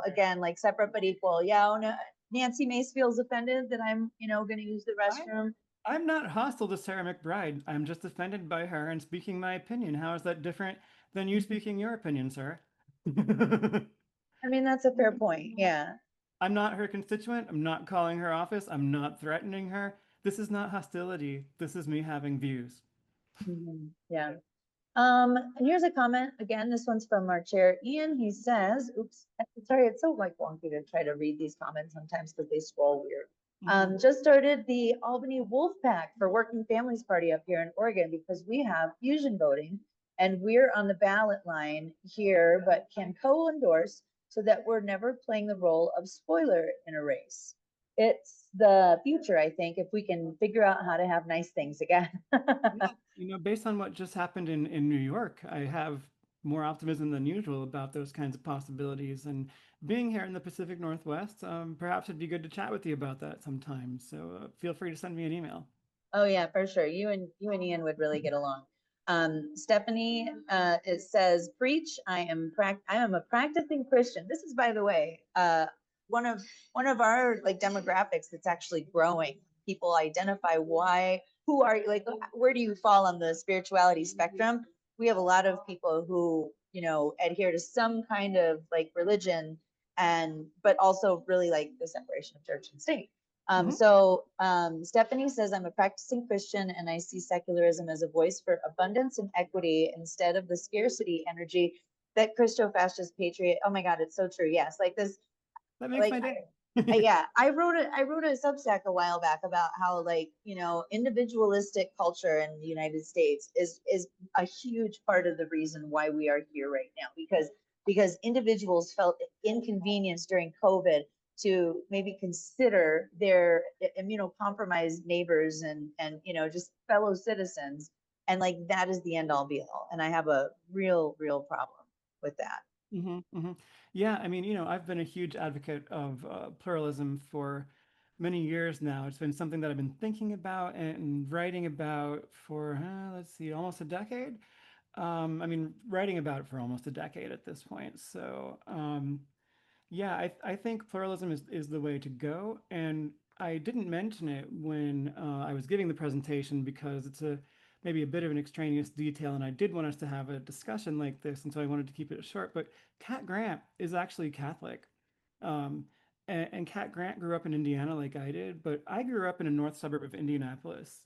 Again, like separate but equal. Yeah, oh, no, Nancy Mace feels offended that I'm, going to use the restroom. I'm not hostile to Sarah McBride. I'm just offended by her and speaking my opinion. How is that different than you speaking your opinion, sir? I mean, that's a fair point. Yeah. I'm not her constituent. I'm not calling her office. I'm not threatening her. This is not hostility. This is me having views. Yeah. And here's a comment. Again, this one's from our chair, Ian. He says, oops, sorry, it's so like wonky to try to read these comments sometimes because they scroll weird. Just started the Albany Wolf Pack for Working Families Party up here in Oregon because we have fusion voting and we're on the ballot line here, but can co-endorse so that we're never playing the role of spoiler in a race. It's the future, I think, if we can figure out how to have nice things again. Based on what just happened in New York, I have more optimism than usual about those kinds of possibilities. And being here in the Pacific Northwest, perhaps it'd be good to chat with you about that sometime. So feel free to send me an email. Oh yeah, for sure. You and Ian would really get along. Stephanie, it says, preach. I am a practicing Christian. This is, by the way, one of our like demographics that's actually growing. People identify who are you, like, where do you fall on the spirituality spectrum? We have a lot of people who, adhere to some kind of like religion but also really like the separation of church and state. Mhm. Stephanie says, I'm a practicing Christian and I see secularism as a voice for abundance and equity instead of the scarcity energy that Christo-fascist patriot. Oh my God, it's so true. Yes, like this, That makes like my day. yeah, I wrote a Substack a while back about how, like, you know, individualistic culture in the United States is a huge part of the reason why we are here right now, because individuals felt inconvenienced during COVID to maybe consider their immunocompromised neighbors and you know, just fellow citizens, and like that is the end all be all, and I have a real problem with that. Yeah, I mean, I've been a huge advocate of pluralism for many years now. It's been something that I've been thinking about and writing about for, let's see, almost a decade. I mean, writing about it for almost a decade at this point. So, yeah, I think pluralism is the way to go. And I didn't mention it when I was giving the presentation because it's maybe a bit of an extraneous detail, and I did want us to have a discussion like this, and so I wanted to keep it short. But Cat Grant is actually Catholic. Um, and Cat Grant grew up in Indiana like I did, but I grew up in a north suburb of Indianapolis,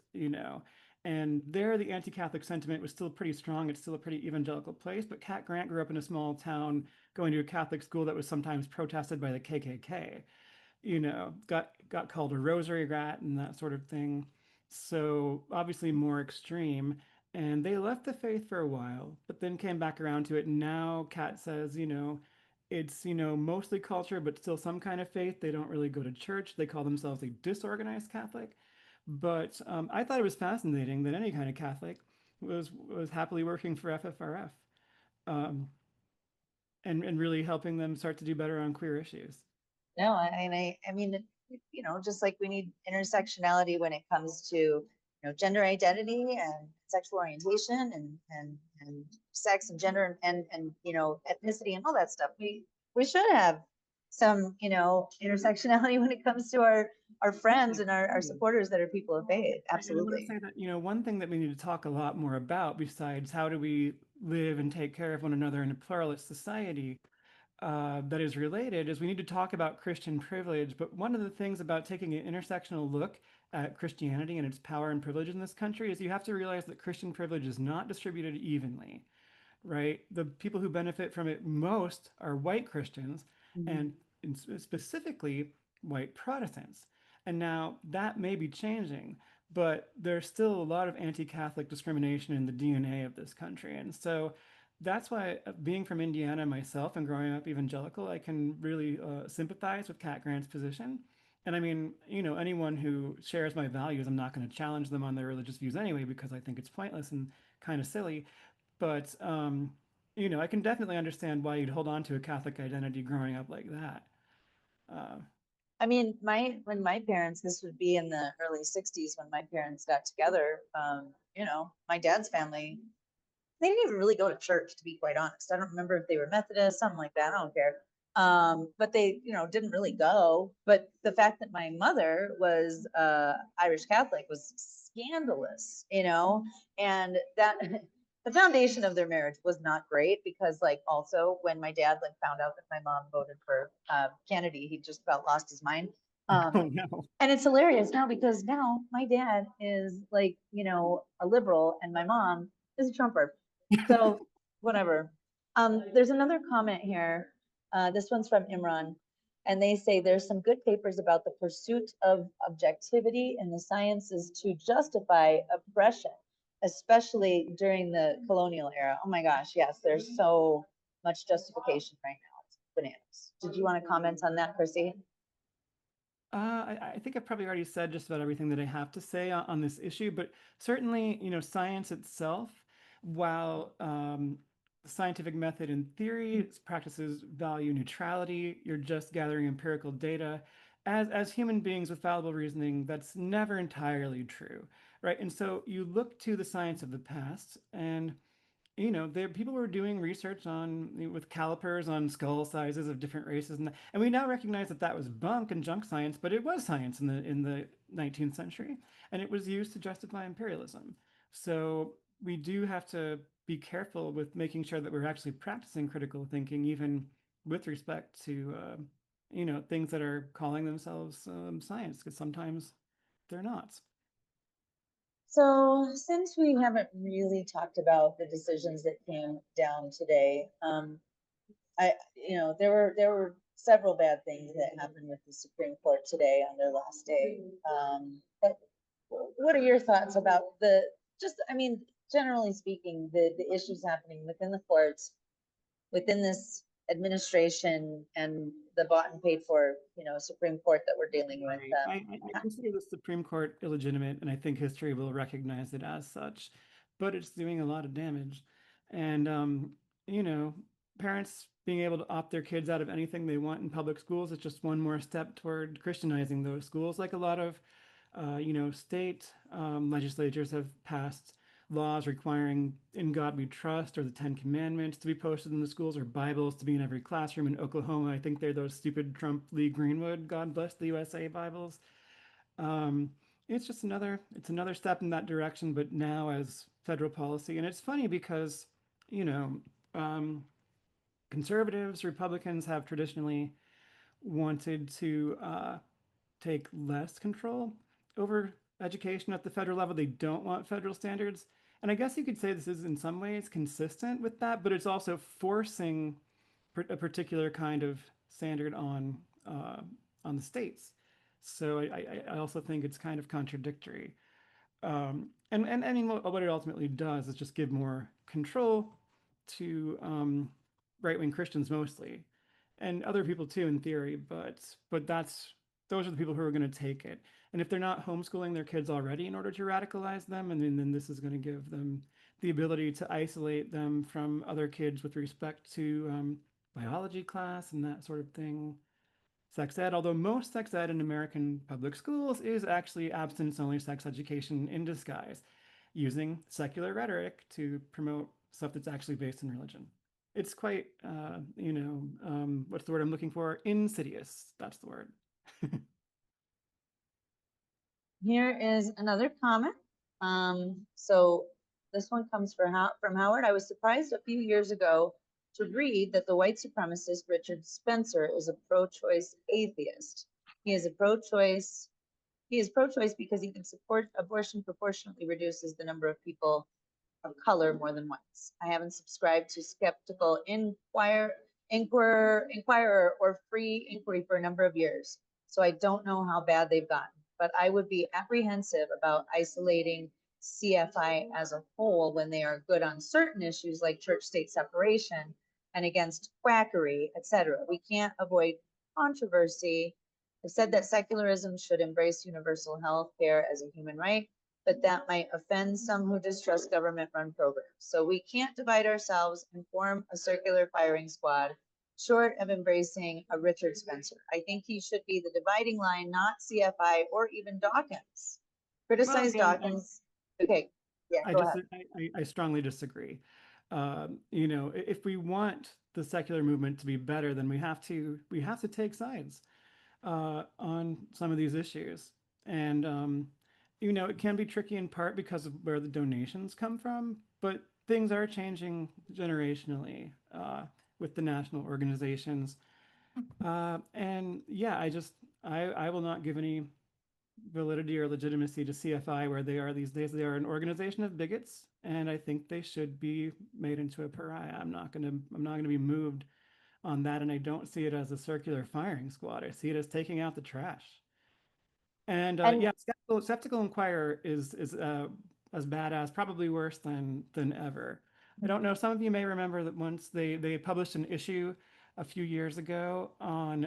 and there the anti-Catholic sentiment was still pretty strong. It's still a pretty evangelical place, but Cat Grant grew up in a small town going to a Catholic school that was sometimes protested by the KKK. Got called a rosary rat and that sort of thing. So obviously more extreme. And they left the faith for a while, but then came back around to it. And now Kat says, it's, mostly culture, but still some kind of faith. They don't really go to church. They call themselves a disorganized Catholic. But I thought it was fascinating that any kind of Catholic was happily working for FFRF, um, and really helping them start to do better on queer issues. No, I mean, you know, just like we need intersectionality when it comes to, you know, gender identity and sexual orientation and sex and gender and you know, ethnicity and all that stuff. We should have some, you know, intersectionality when it comes to our friends and our supporters that are people of faith. And I want to Absolutely. say that, one thing that we need to talk a lot more about, besides how do we live and take care of one another in a pluralist society, that is related, is we need to talk about Christian privilege. But one of the things about taking an intersectional look at Christianity and its power and privilege in this country is you have to realize that Christian privilege is not distributed evenly, right? The people who benefit from it most are white Christians, Mhm. and specifically white Protestants. And now that may be changing, but there's still a lot of anti-Catholic discrimination in the DNA of this country. And so that's why, being from Indiana myself and growing up evangelical, I can really sympathize with Cat Grant's position. And I mean, anyone who shares my values, I'm not going to challenge them on their religious views anyway, because I think it's pointless and kind of silly. But I can definitely understand why you'd hold on to a Catholic identity growing up like that. Uh, I mean, when my parents, this would be in the early 60s when my parents got together, you know, my dad's family, they didn't even really go to church, to be quite honest. I don't remember if they were Methodist, something like that. I don't care. But they, you know, didn't really go. But the fact that my mother was Irish Catholic was scandalous, you know, and that the foundation of their marriage was not great because, like, also when my dad like found out that my mom voted for Kennedy, he just about lost his mind. Um, oh no. and it's hilarious now because now my dad is like, you know, a liberal and my mom is a Trumper. So whatever. There's another comment here. This one's from Imran, and they say there's some good papers about the pursuit of objectivity in the sciences to justify oppression, especially during the colonial era. Oh my gosh, yes, there's so much justification right now. It's bananas. Did you want to comment on that, Chrissy? I think I've probably already said just about everything that I have to say on this issue, but certainly, science itself, while the scientific method in theory practices value neutrality, you're just gathering empirical data. As human beings with fallible reasoning, that's never entirely true, right? And so you look to the science of the past, and there people were doing research on with calipers on skull sizes of different races, and we now recognize that that was bunk and junk science, but it was science in the 19th century, and it was used to justify imperialism. So we do have to be careful with making sure that we're actually practicing critical thinking, even with respect to things that are calling themselves science, because sometimes they're not. So since we haven't really talked about the decisions that came down today, there were several bad things that happened with the Supreme Court today on their last day. But what are your thoughts about generally speaking, the issues happening within the courts, within this administration, and the bought and paid for, Supreme Court that we're dealing with? Right. I consider the Supreme Court illegitimate, and I think history will recognize it as such, but it's doing a lot of damage. And, you know, parents being able to opt their kids out of anything they want in public schools is just one more step toward Christianizing those schools, like a lot of, state legislatures have passed laws requiring "In God We Trust" or the Ten Commandments to be posted in the schools, or Bibles to be in every classroom in Oklahoma. I think they're those stupid Trump Lee Greenwood "God Bless the USA" Bibles. Um, it's another step in that direction, but now as federal policy. And it's funny because, you know, um, conservatives, Republicans have traditionally wanted to take less control over education at the federal level. They don't want federal standards. And I guess you could say this is in some ways consistent with that, but it's also forcing a particular kind of standard uh, on the states. So I also think it's kind of contradictory. And I mean, what it ultimately does is just give more control to right-wing Christians mostly, and other people too in theory. But those are the people who are going to take it. And if they're not homeschooling their kids already in order to radicalize them, and then this is going to give them the ability to isolate them from other kids with respect to biology class and that sort of thing. Sex ed, although most sex ed in American public schools is actually abstinence only sex education in disguise, using secular rhetoric to promote stuff that's actually based in religion. It's quite, what's the word I'm looking for? Insidious. That's the word. Here is another comment. So this one comes from Howard. I was surprised a few years ago to read that the white supremacist Richard Spencer is a pro-choice atheist. He is pro-choice because he can support abortion proportionately reduces the number of people of color more than whites. I haven't subscribed to Skeptical Inquirer or Free Inquiry for a number of years, so I don't know how bad they've gotten. But I would be apprehensive about isolating CFI as a whole when they are good on certain issues like church-state separation and against quackery, etc. We can't avoid controversy. I've said that secularism should embrace universal health care as a human right, but that might offend some who distrust government-run programs. So we can't divide ourselves and form a circular firing squad short of embracing a Richard Spencer. I think he should be the dividing line, not CFI or even Dawkins. Well, Criticize again, Dawkins. Okay, yeah, I go just ahead. I strongly disagree. If we want the secular movement to be better, then we have to take sides on some of these issues. And, it can be tricky in part because of where the donations come from, but things are changing generationally with the national organizations. And yeah, I will not give any validity or legitimacy to CFI where they are these days. They are an organization of bigots, and I think they should be made into a pariah. I'm not gonna be moved on that, and I don't see it as a circular firing squad. I see it as taking out the trash. And And yeah, skeptical Inquirer is as bad as, probably worse than ever. I don't know. Some of you may remember that once they published an issue a few years ago on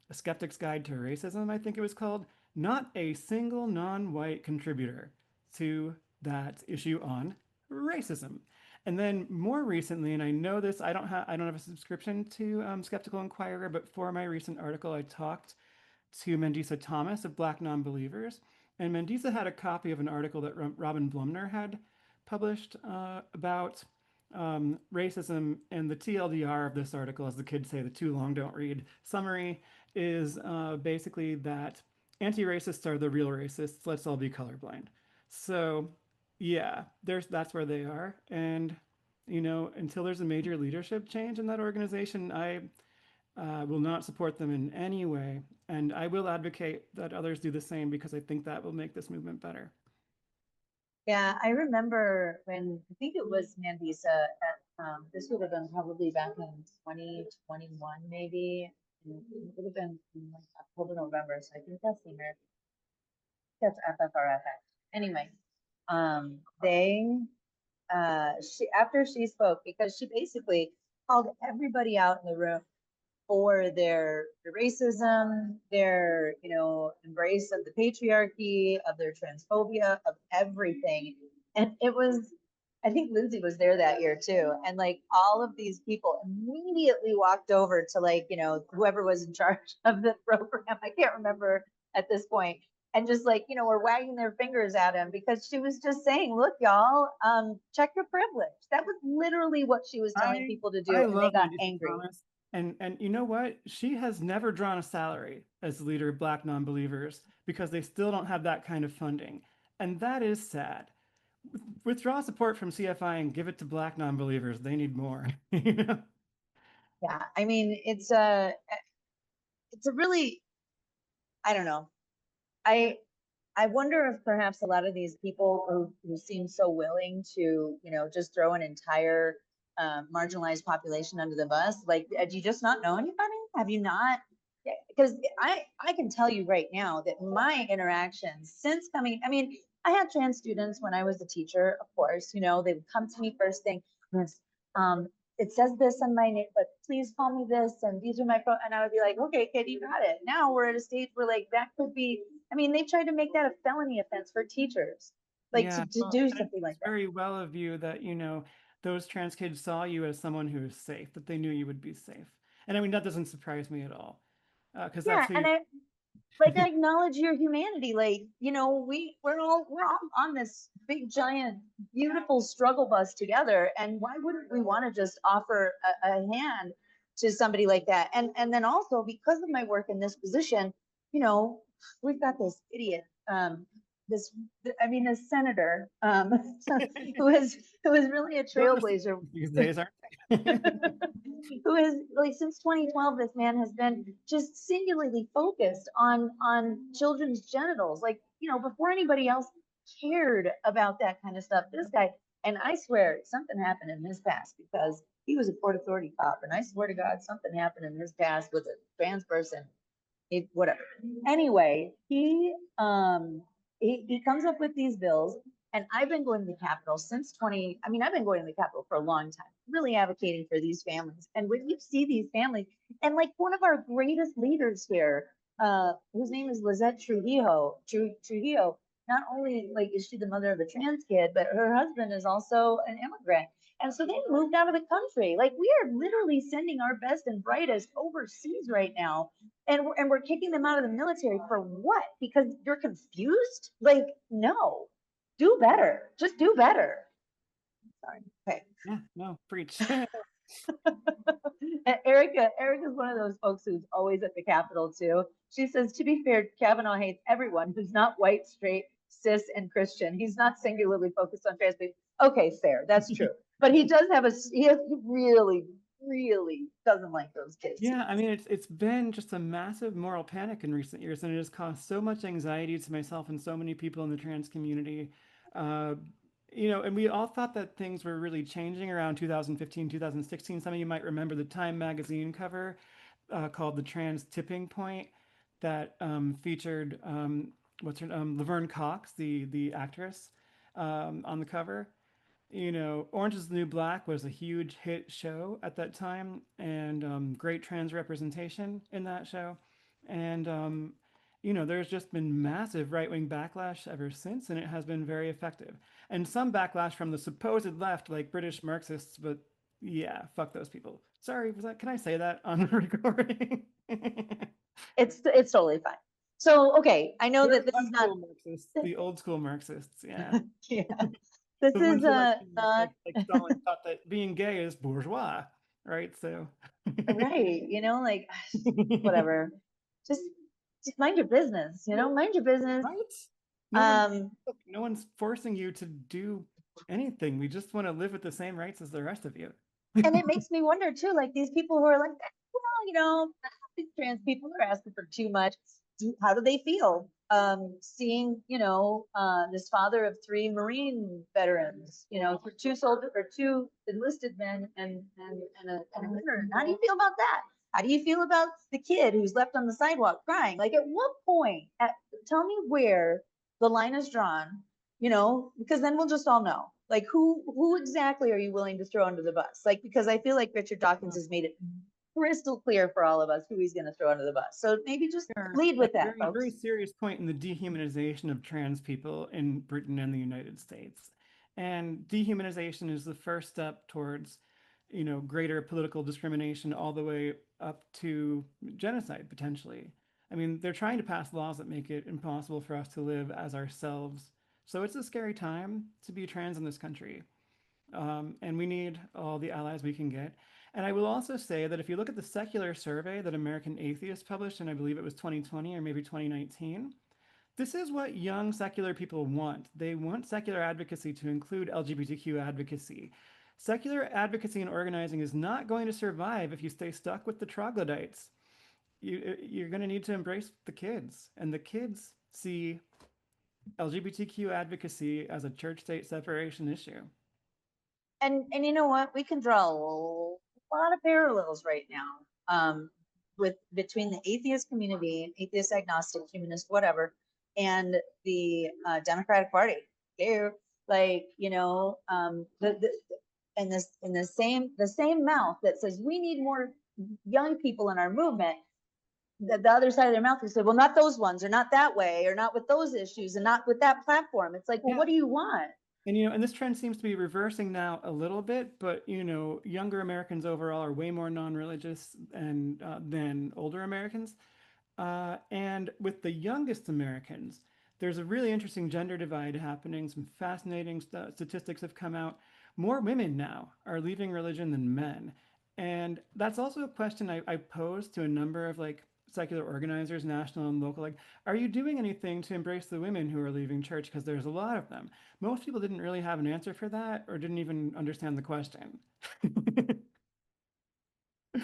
a skeptic's guide to racism, I think it was called. Not a single non-white contributor to that issue on racism. And then more recently, and I know this, I don't have a subscription to Skeptical Inquirer, but for my recent article, I talked to Mandisa Thomas of Black Nonbelievers. And Mandisa had a copy of an article that Robin Blumner had published about racism. And the TLDR of this article, as the kids say, the too long don't read summary, is basically that anti-racists are the real racists. Let's all be colorblind. So yeah, that's where they are. And until there's a major leadership change in that organization, will not support them in any way. And I will advocate that others do the same because I think that will make this movement better. Yeah, I remember when I think it was Mandisa at this would have been probably back in 2021, maybe. And it would have been in like October, November. So I think that's the American, that's FFRFX. Anyway, they she after she spoke, because she basically called everybody out in the room for their racism, their, you know, embrace of the patriarchy, of their transphobia, of everything. And it was, I think Lindsay was there that year too. And like all of these people immediately walked over to, like, you know, whoever was in charge of the program. I can't remember at this point. And just like, you know, were wagging their fingers at him because she was just saying, look, y'all, check your privilege. That was literally what she was telling people to do. I And they love got Mandy angry. Thomas. And you know what? She has never drawn a salary as the leader of Black non-believers because they still don't have that kind of funding. And that is sad. Withdraw support from CFI and give it to Black non-believers. They need more. You know? Yeah, I mean, it's a really, I don't know. I wonder if perhaps a lot of these people who seem so willing to, you know, just throw an entire marginalized population under the bus, like, do you just not know anybody? Have you not? Because I can tell you right now that my interactions since coming, I mean, I had trans students when I was a teacher, of course, you know, they would come to me first thing, "Miss, it says this on my name, but please call me this, and these are my and I would be like, okay, kid, you got it. Now we're at a stage where like that could be, I mean, they tried to make that a felony offense for teachers, like Yeah, to well, do and something like it's that. very well of you that, you know, those trans kids saw you as someone who is safe, that they knew you would be safe. And I mean, that doesn't surprise me at all, because Yeah, that's who and you. I acknowledge your humanity. Like, you know, we're all on this big giant beautiful struggle bus together. And why wouldn't we want to just offer a hand to somebody like that? And then also because of my work in this position, you know, we've got this idiot, this I mean this senator who is really a Notice trailblazer. these days, aren't they? Who is like since 2012 this man has been just singularly focused on children's genitals, like, you know, before anybody else cared about that kind of stuff, this guy. And I swear something happened in his past because he was a port authority cop, and I swear to God something happened in his past with a trans person, whatever. Anyway, he comes up with these bills, and I've been going to the Capitol since 20. I mean, I've been going to the Capitol for a long time, really advocating for these families. And when you see these families, and like one of our greatest leaders here, whose name is Lizette Trujillo, not only like is she the mother of a trans kid, but her husband is also an immigrant. And so they moved out of the country. Like we are literally sending our best and brightest overseas right now, and we're kicking them out of the military for what? Because you're confused? Like, no, do better. Just do better. Sorry. Okay. Yeah, no, preach. Erica is one of those folks who's always at the Capitol too. She says, to be fair, Kavanaugh hates everyone who's not white, straight, cis, and Christian. He's not singularly focused on trans people. Okay, fair. That's true. But he does have he really, really doesn't like those kids. Yeah, I mean, it's been just a massive moral panic in recent years, and it has caused so much anxiety to myself and so many people in the trans community. Uh, you know, and we all thought that things were really changing around 2015, 2016. Some of you might remember the Time magazine cover called "The Trans Tipping Point" that featured what's her Laverne Cox, the actress, on the cover. You know, Orange is the New Black was a huge hit show at that time, and great trans representation in that show. And, you know, there's just been massive right wing backlash ever since, and it has been very effective. And some backlash from the supposed left, like British Marxists, but yeah, fuck those people. Sorry, can I say that on the recording? It's totally fine. So, okay, I know that this is not Marxists, the old school Marxists, yeah. yeah. This The is ones who not like Stalin thought that being gay is bourgeois, right? So right, you know, like whatever. Just just mind your business, you know, mind your business. right? No one's forcing you to do anything. We just want to live with the same rights as the rest of you. And it makes me wonder too, like these people who are like, who well, these trans people are asking for too much. How do they feel? Seeing, this father of 3 Marine veterans, for 2 soldiers or 2 enlisted men and a veteran. How do you feel about that? How do you feel about the kid who's left on the sidewalk crying? Like, at what point, tell me where the line is drawn, because then we'll just all know. Like, who exactly are you willing to throw under the bus? Like, because I feel like Richard Dawkins has made it crystal clear for all of us who he's going to throw under the bus. So maybe just lead with that, folks. Very serious point in the dehumanization of trans people in Britain and the United States. And dehumanization is the first step towards, greater political discrimination all the way up to genocide, potentially. I mean, they're trying to pass laws that make it impossible for us to live as ourselves. So it's a scary time to be trans in this country. And we need all the allies we can get. And I will also say that if you look at the secular survey that American Atheists published, and I believe it was 2020 or maybe 2019, this is what young secular people want. They want secular advocacy to include LGBTQ advocacy. Secular advocacy and organizing is not going to survive if you stay stuck with the troglodytes. You're going to need to embrace the kids, and the kids see LGBTQ advocacy as a church-state separation issue. And you know what? We can draw a lot of parallels right now between the atheist community, atheist, agnostic, humanist, whatever, and the Democratic Party. They're like, in the same mouth that says we need more young people in our movement. The other side of their mouth, they say, well, not those ones, or not that way, or not with those issues, and not with that platform. It's like, well, what do you want? And, and this trend seems to be reversing now a little bit, but, younger Americans overall are way more non-religious than older Americans. And with the youngest Americans, there's a really interesting gender divide happening. Some fascinating statistics have come out. More women now are leaving religion than men. And that's also a question I posed to a number of secular organizers, national and local, are you doing anything to embrace the women who are leaving church? Because there's a lot of them. Most people didn't really have an answer for that, or didn't even understand the question.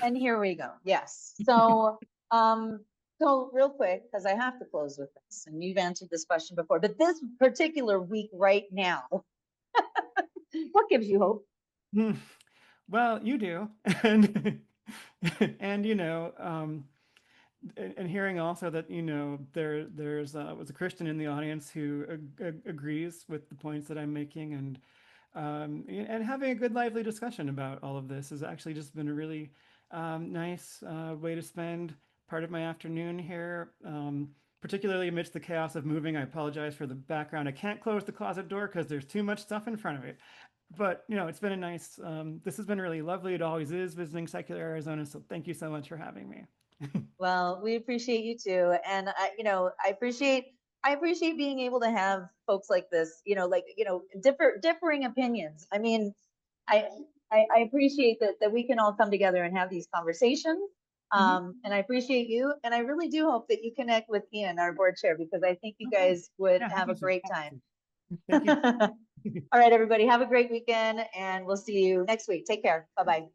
And here we go. Yes. So, so real quick, because I have to close with this, and you've answered this question before, but this particular week right now, what gives you hope? Well, you do. And, and and hearing also that there's was a Christian in the audience who agrees with the points that I'm making, and having a good lively discussion about all of this has actually just been a really nice way to spend part of my afternoon here, particularly amidst the chaos of moving. I apologize for the background. I can't close the closet door because there's too much stuff in front of it. But it's been a nice, this has been really lovely. It always is visiting secular Arizona. So thank you so much for having me. Well, we appreciate you too. And I appreciate being able to have folks like this, differing opinions. I mean, I appreciate that we can all come together and have these conversations. And I appreciate you. And I really do hope that you connect with Ian, our board chair, because I think you guys would have a great time. Thank you. All right, everybody, have a great weekend, and we'll see you next week. Take care. Bye-bye.